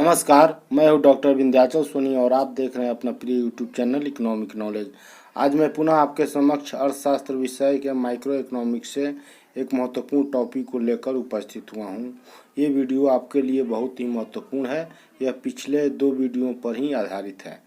नमस्कार, मैं हूं डॉक्टर विंध्याचल सोनी और आप देख रहे हैं अपना प्रिय यूट्यूब चैनल इकोनॉमिक नॉलेज। आज मैं पुनः आपके समक्ष अर्थशास्त्र विषय के माइक्रो इकोनॉमिक्स से एक महत्वपूर्ण टॉपिक को लेकर उपस्थित हुआ हूं। ये वीडियो आपके लिए बहुत ही महत्वपूर्ण है। यह पिछले 2 वीडियो पर ही आधारित है।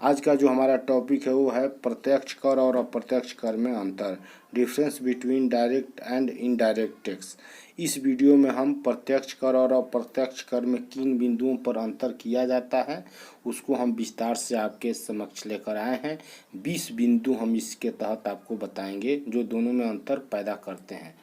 आज का जो हमारा टॉपिक है वो है प्रत्यक्ष कर और अप्रत्यक्ष कर में अंतर, difference between direct and indirect tax. इस वीडियो में हम प्रत्यक्ष कर और अप्रत्यक्ष कर में किन बिंदुओं पर अंतर किया जाता है उसको हम विस्तार से आपके समक्ष लेकर आए हैं। 20 बिंदु हम इसके तहत आपको बताएंगे जो दोनों में अंतर पैदा करते हैं।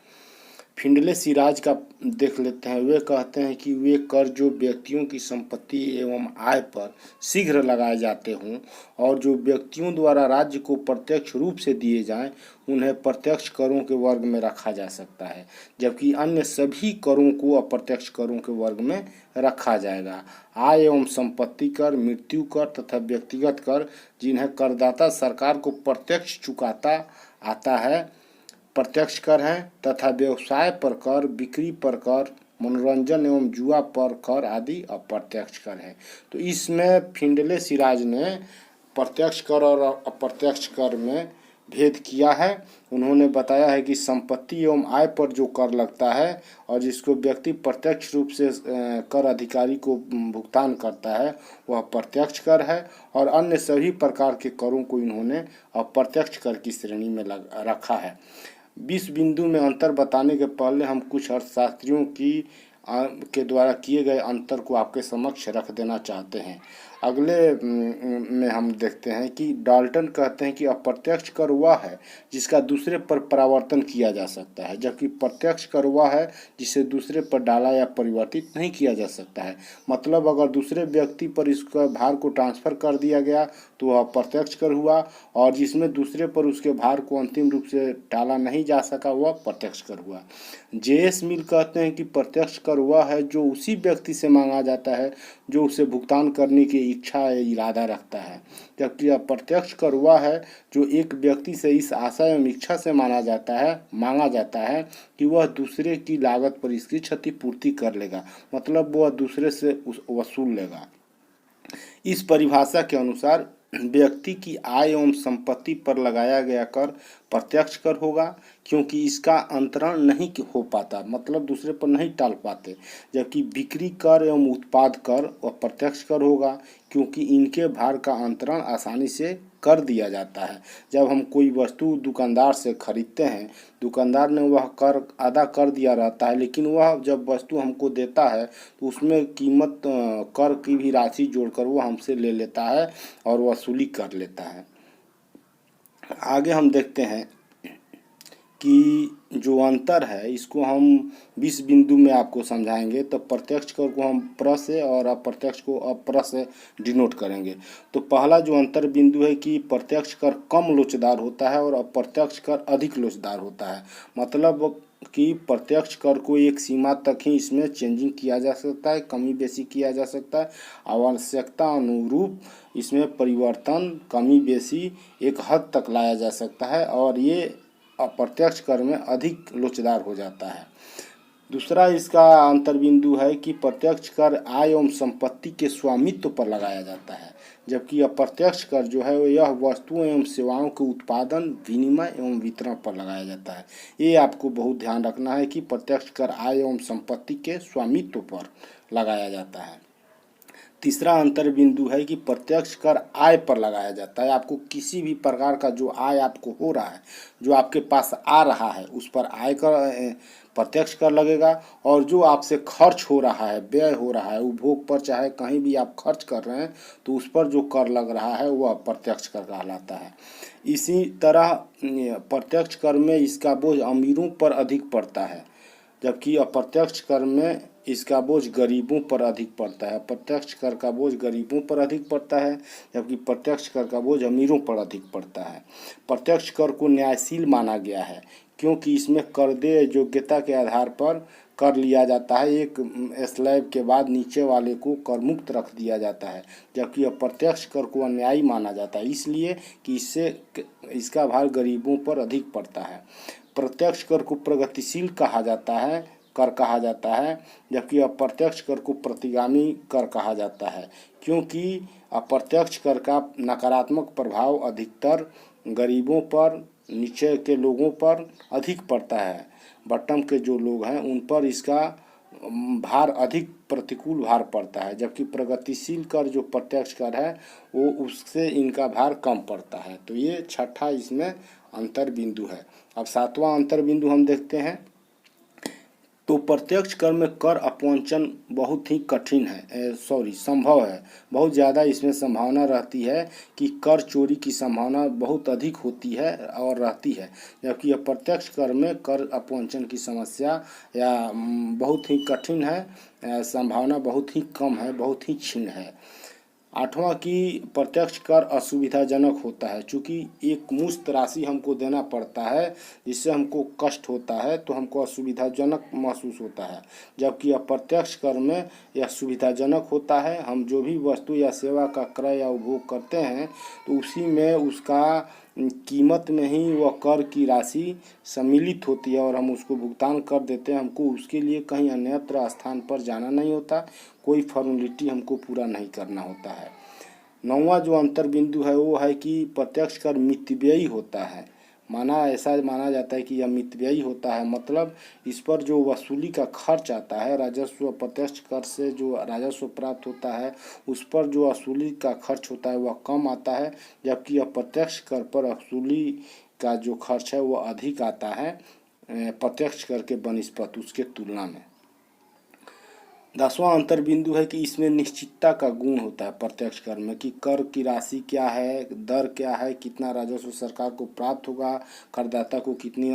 फिंडले सिराज का देख लेते हैं। वे कहते हैं कि वे कर जो व्यक्तियों की संपत्ति एवं आय पर शीघ्र लगाए जाते हों और जो व्यक्तियों द्वारा राज्य को प्रत्यक्ष रूप से दिए जाएं, उन्हें प्रत्यक्ष करों के वर्ग में रखा जा सकता है, जबकि अन्य सभी करों को अप्रत्यक्ष करों के वर्ग में रखा जाएगा। आय एवं संपत्ति कर, मृत्यु कर तथा व्यक्तिगत कर, जिन्हें करदाता सरकार को प्रत्यक्ष चुकाता आता है, प्रत्यक्ष कर हैं तथा व्यवसाय पर कर, बिक्री पर कर, मनोरंजन एवं जुआ पर कर आदि अप्रत्यक्ष कर हैं। तो इसमें फिंडले सिराज ने प्रत्यक्ष कर और अप्रत्यक्ष कर में भेद किया है। उन्होंने बताया है कि संपत्ति एवं आय पर जो कर लगता है और जिसको व्यक्ति प्रत्यक्ष रूप से कर अधिकारी को भुगतान करता है वह प्रत्यक्ष कर है और अन्य सभी प्रकार के करों को इन्होंने अप्रत्यक्ष कर की श्रेणी में रखा है। 20 बिंदु में अंतर बताने के पहले हम कुछ अर्थशास्त्रियों के द्वारा किए गए अंतर को आपके समक्ष रख देना चाहते हैं। अगले में हम देखते हैं कि डाल्टन कहते हैं कि अप्रत्यक्ष कर वह है जिसका दूसरे पर परावर्तन किया जा सकता है, जबकि प्रत्यक्ष कर वह है जिसे दूसरे पर डाला या परिवर्तित नहीं किया जा सकता है। मतलब अगर दूसरे व्यक्ति पर इसका भार को ट्रांसफ़र कर दिया गया तो वह अप्रत्यक्ष कर हुआ और जिसमें दूसरे पर उसके भार को अंतिम रूप से टाला नहीं जा सका वह प्रत्यक्ष कर हुआ। जे.एस. मिल कहते हैं कि प्रत्यक्ष कर वह है जो उसी व्यक्ति से मांगा जाता है जो उसे भुगतान करने की इच्छा या इरादा रखता है, जबकि अप्रत्यक्ष कर वह है जो एक व्यक्ति से इस आशा एवं इच्छा से मांगा जाता है कि वह दूसरे की लागत पर इसकी क्षतिपूर्ति कर लेगा, मतलब वह दूसरे से वसूल लेगा। इस परिभाषा के अनुसार व्यक्ति की आय एवं संपत्ति पर लगाया गया कर प्रत्यक्ष कर होगा क्योंकि इसका अंतरण नहीं हो पाता, मतलब दूसरे पर नहीं टाल पाते, जबकि बिक्री कर एवं उत्पाद कर अप्रत्यक्ष कर होगा क्योंकि इनके भार का अंतरण आसानी से कर दिया जाता है। जब हम कोई वस्तु दुकानदार से खरीदते हैं, दुकानदार ने वह कर अदा कर दिया रहता है, लेकिन वह जब वस्तु हमको देता है तो उसमें कीमत कर की भी राशि जोड़कर वह हमसे ले लेता है और वसूली कर लेता है। आगे हम देखते हैं कि जो अंतर है इसको हम 20 बिंदु में आपको समझाएंगे। तो प्रत्यक्ष कर को हम प्र से और अप्रत्यक्ष को अप्र से डिनोट करेंगे। तो पहला जो अंतर बिंदु है कि प्रत्यक्ष कर कम लोचदार होता है और अप्रत्यक्ष कर अधिक लोचदार होता है। मतलब कि प्रत्यक्ष कर को एक सीमा तक ही इसमें चेंजिंग किया जा सकता है, कमी बेसी किया जा सकता है, आवश्यकता अनुरूप इसमें परिवर्तन कमी बेसी एक हद तक लाया जा सकता है और ये अप्रत्यक्ष कर में अधिक लोचदार हो जाता है। दूसरा इसका अंतर बिंदु है कि प्रत्यक्ष कर आय एवं संपत्ति के स्वामित्व पर लगाया जाता है, जबकि अप्रत्यक्ष कर जो है यह वस्तुओं एवं सेवाओं के उत्पादन, विनिमय एवं वितरण पर लगाया जाता है। ये आपको बहुत ध्यान रखना है कि प्रत्यक्ष कर आय एवं संपत्ति के स्वामित्व पर लगाया जाता है। तीसरा अंतर बिंदु है कि प्रत्यक्ष कर आय पर लगाया जाता है। आपको किसी भी प्रकार का जो आय आपको हो रहा है, जो आपके पास आ रहा है, उस पर आय कर प्रत्यक्ष कर लगेगा और जो आपसे खर्च हो रहा है, व्यय हो रहा है, उपभोग पर चाहे कहीं भी आप खर्च कर रहे हैं तो उस पर जो कर लग रहा है वह प्रत्यक्ष कर कहलाता है। इसी तरह प्रत्यक्ष कर में इसका बोझ अमीरों पर अधिक पड़ता है, जबकि अप्रत्यक्ष कर में इसका बोझ गरीबों पर अधिक पड़ता है। प्रत्यक्ष कर का बोझ गरीबों पर अधिक पड़ता है, जबकि प्रत्यक्ष कर का बोझ अमीरों पर अधिक पड़ता है। प्रत्यक्ष कर को न्यायशील माना गया है क्योंकि इसमें कर देय योग्यता के आधार पर कर लिया जाता है। एक स्लैब के बाद नीचे वाले को कर मुक्त रख दिया जाता है, जबकि अप्रत्यक्ष कर को अन्यायी माना जाता है इसलिए कि इसका भार गरीबों पर अधिक पड़ता है। प्रत्यक्ष कर को प्रगतिशील कहा जाता है कर कहा जाता है, जबकि अप्रत्यक्ष कर को प्रतिगामी कर कहा जाता है, क्योंकि अप्रत्यक्ष कर का नकारात्मक प्रभाव अधिकतर गरीबों पर, नीचे के लोगों पर अधिक पड़ता है। बॉटम के जो लोग हैं उन पर इसका भार अधिक प्रतिकूल भार पड़ता है, जबकि प्रगतिशील कर जो प्रत्यक्ष कर है वो उससे इनका भार कम पड़ता है। तो ये छठा इसमें अंतर बिंदु है। अब सातवां अंतर बिंदु हम देखते हैं। तो प्रत्यक्ष कर में कर अपवंचन बहुत ही कठिन है, संभव है। बहुत ज़्यादा इसमें संभावना रहती है कि कर चोरी की संभावना बहुत अधिक होती है और रहती है, जबकि अप्रत्यक्ष कर में कर अपवंचन की समस्या या बहुत ही कठिन है, संभावना बहुत ही कम है, बहुत ही क्षीण है। आठवां की प्रत्यक्ष कर असुविधाजनक होता है, चूँकि एक मुश्त राशि हमको देना पड़ता है जिससे हमको कष्ट होता है, तो हमको असुविधाजनक महसूस होता है। जबकि अप्रत्यक्ष कर में यह सुविधाजनक होता है। हम जो भी वस्तु या सेवा का क्रय या उपभोग करते हैं तो उसी में उसका कीमत में ही वह कर की राशि सम्मिलित होती है और हम उसको भुगतान कर देते हैं। हमको उसके लिए कहीं अन्यत्र स्थान पर जाना नहीं होता, कोई फॉर्मेलिटी हमको पूरा नहीं करना होता है। नौवां जो अंतर बिंदु है वो है कि प्रत्यक्ष कर मितव्ययी होता है। ऐसा माना जाता है कि यह मितव्ययी होता है, मतलब इस पर जो वसूली का खर्च आता है, राजस्व, प्रत्यक्ष कर से जो राजस्व प्राप्त होता है उस पर जो वसूली का खर्च होता है वह कम आता है, जबकि अप्रत्यक्ष कर पर वसूली का जो खर्च है वह अधिक आता है प्रत्यक्ष कर के बनिस्पत उसके तुलना में। 10वां अंतर बिंदु है कि इसमें निश्चितता का गुण होता है प्रत्यक्ष कर में, कि कर की राशि क्या है, दर क्या है, कितना राजस्व सरकार को प्राप्त होगा, करदाता को कितनी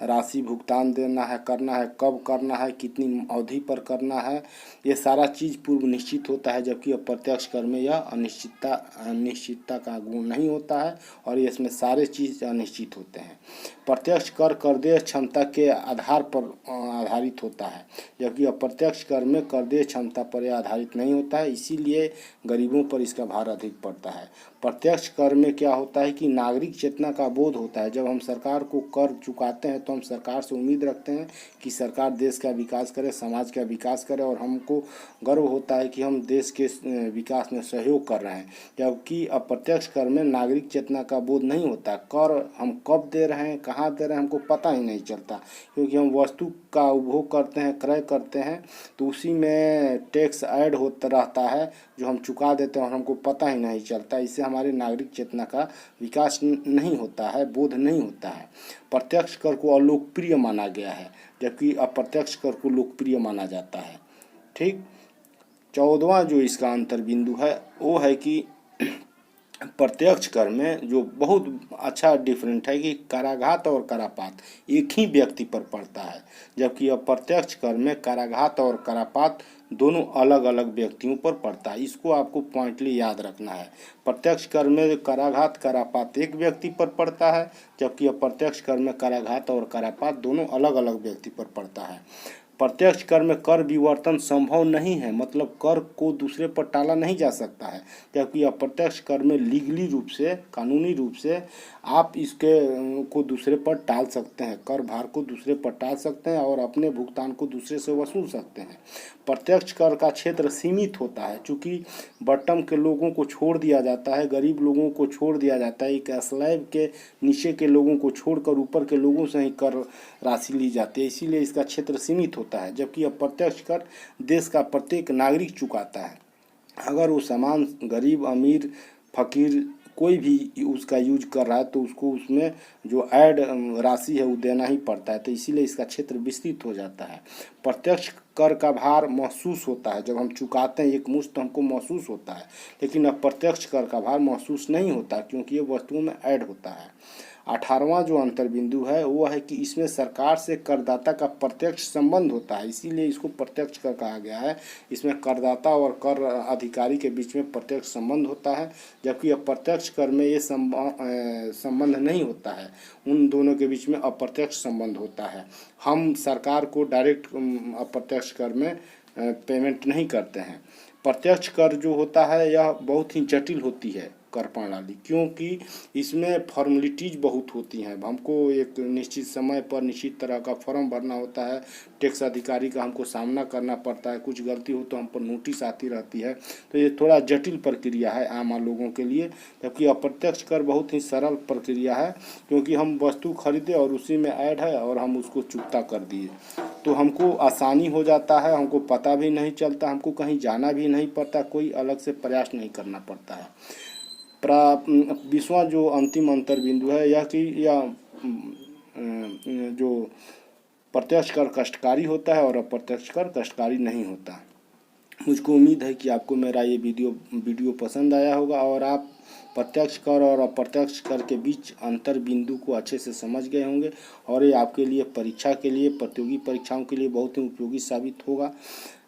राशि भुगतान देना है, करना है, कब करना है, कितनी अवधि पर करना है, ये सारा चीज़ पूर्व निश्चित होता है। जबकि अप्रत्यक्ष कर में यह अनिश्चितता का गुण नहीं होता है और इसमें सारे चीज़ अनिश्चित होते हैं। प्रत्यक्ष कर करदेय क्षमता के आधार पर आधारित होता है, जबकि अप्रत्यक्ष कर में करदेय क्षमता पर यह आधारित नहीं होता है, इसीलिए गरीबों पर इसका भार अधिक पड़ता है। प्रत्यक्ष कर में क्या होता है कि नागरिक चेतना का बोध होता है। जब हम सरकार को कर चुकाते हैं तो हम सरकार से उम्मीद रखते हैं कि सरकार देश का विकास करे, समाज का विकास करे, और हमको गर्व होता है कि हम देश के विकास में सहयोग कर रहे हैं। जबकि अप्रत्यक्ष कर में नागरिक चेतना का बोध नहीं होता। कर हम कब दे रहे हैं, कहाँ दे रहे हैं, हमको पता ही नहीं चलता, क्योंकि हम वस्तु का उपभोग करते हैं, क्रय करते हैं, तो उसी में टैक्स ऐड होता रहता है जो हम चुका देते हैं और हमको पता ही नहीं चलता। इससे हमारे नागरिक चेतना का विकास नहीं होता है, बोध नहीं होता है। प्रत्यक्ष कर को अलोकप्रिय माना गया है, जबकि अप्रत्यक्ष कर को लोकप्रिय माना जाता है। ठीक। 14वां जो इसका अंतर बिंदु है वो है कि प्रत्यक्ष कर में जो बहुत अच्छा डिफरेंट है कि कराघात और करापात एक ही व्यक्ति पर पड़ता है, जबकि अप्रत्यक्ष कर में कराघात और करापात दोनों अलग अलग व्यक्तियों पर पड़ता है। इसको आपको पॉइंटली याद रखना है। प्रत्यक्ष कर में कराघात करापात एक व्यक्ति पर पड़ता है, जबकि अप्रत्यक्ष कर में कराघात और करापात दोनों अलग अलग व्यक्ति पर पड़ता है। प्रत्यक्ष कर में कर विवर्तन संभव नहीं है, मतलब कर को दूसरे पर टाला नहीं जा सकता है, जबकि अप्रत्यक्ष कर में लीगली रूप से, कानूनी रूप से आप इसके को दूसरे पर टाल सकते हैं, कर भार को दूसरे पर टाल सकते हैं और अपने भुगतान को दूसरे से वसूल सकते हैं। प्रत्यक्ष कर का क्षेत्र सीमित होता है, चूँकि बॉटम के लोगों को छोड़ दिया जाता है, गरीब लोगों को छोड़ दिया जाता है, एक स्लैब के नीचे के लोगों को छोड़कर ऊपर के लोगों से ही कर राशि ली जाती है, इसीलिए इसका क्षेत्र सीमित होता है। जबकि अप्रत्यक्ष कर देश का प्रत्येक नागरिक चुकाता है। अगर वो सामान गरीब, अमीर, फकीर कोई भी उसका यूज कर रहा है तो उसको उसमें जो ऐड राशि है वो देना ही पड़ता है, तो इसीलिए इसका क्षेत्र विस्तृत हो जाता है। प्रत्यक्ष कर का भार महसूस होता है, जब हम चुकाते हैं एक मुश्त हमको महसूस होता है, लेकिन अप्रत्यक्ष कर का भार महसूस नहीं होता क्योंकि ये वस्तुओं में ऐड होता है। 18वां जो अंतर बिंदु है वो है कि इसमें सरकार से करदाता का प्रत्यक्ष संबंध होता है, इसीलिए इसको प्रत्यक्ष कर कहा गया है। इसमें करदाता और कर अधिकारी के बीच में प्रत्यक्ष संबंध होता है, जबकि अप्रत्यक्ष कर में ये संबंध नहीं होता है, उन दोनों के बीच में अप्रत्यक्ष संबंध होता है। हम सरकार को डायरेक्ट अप्रत्यक्ष कर में पेमेंट नहीं करते हैं। प्रत्यक्ष कर जो होता है यह बहुत ही जटिल होती है, कर प्रणाली, क्योंकि इसमें फॉर्मेलिटीज़ बहुत होती हैं। हमको एक निश्चित समय पर निश्चित तरह का फॉर्म भरना होता है, टैक्स अधिकारी का हमको सामना करना पड़ता है, कुछ गलती हो तो हम पर नोटिस आती रहती है। तो ये थोड़ा जटिल प्रक्रिया है आम लोगों के लिए, जबकि अप्रत्यक्ष कर बहुत ही सरल प्रक्रिया है, क्योंकि हम वस्तु खरीदे और उसी में ऐड है और हम उसको चुकता कर दिए, तो हमको आसानी हो जाता है, हमको पता भी नहीं चलता, हमको कहीं जाना भी नहीं पड़ता, कोई अलग से प्रयास नहीं करना पड़ता है। 20वां जो अंतिम अंतर बिंदु है यह कि यह जो प्रत्यक्ष कर कष्टकारी होता है और अप्रत्यक्ष कर कष्टकारी नहीं होता। मुझको उम्मीद है कि आपको मेरा ये वीडियो पसंद आया होगा और आप प्रत्यक्ष कर और अप्रत्यक्ष कर के बीच अंतर बिंदु को अच्छे से समझ गए होंगे, और ये आपके लिए परीक्षा के लिए, प्रतियोगी परीक्षाओं के लिए बहुत ही उपयोगी साबित होगा।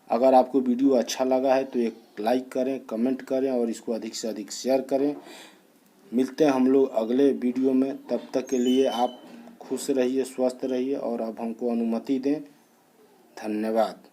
अगर आपको वीडियो अच्छा लगा है तो एक लाइक करें, कमेंट करें और इसको अधिक से अधिक शेयर करें। मिलते हैं हम लोग अगले वीडियो में, तब तक के लिए आप खुश रहिए, स्वस्थ रहिए और अब हमको अनुमति दें। धन्यवाद।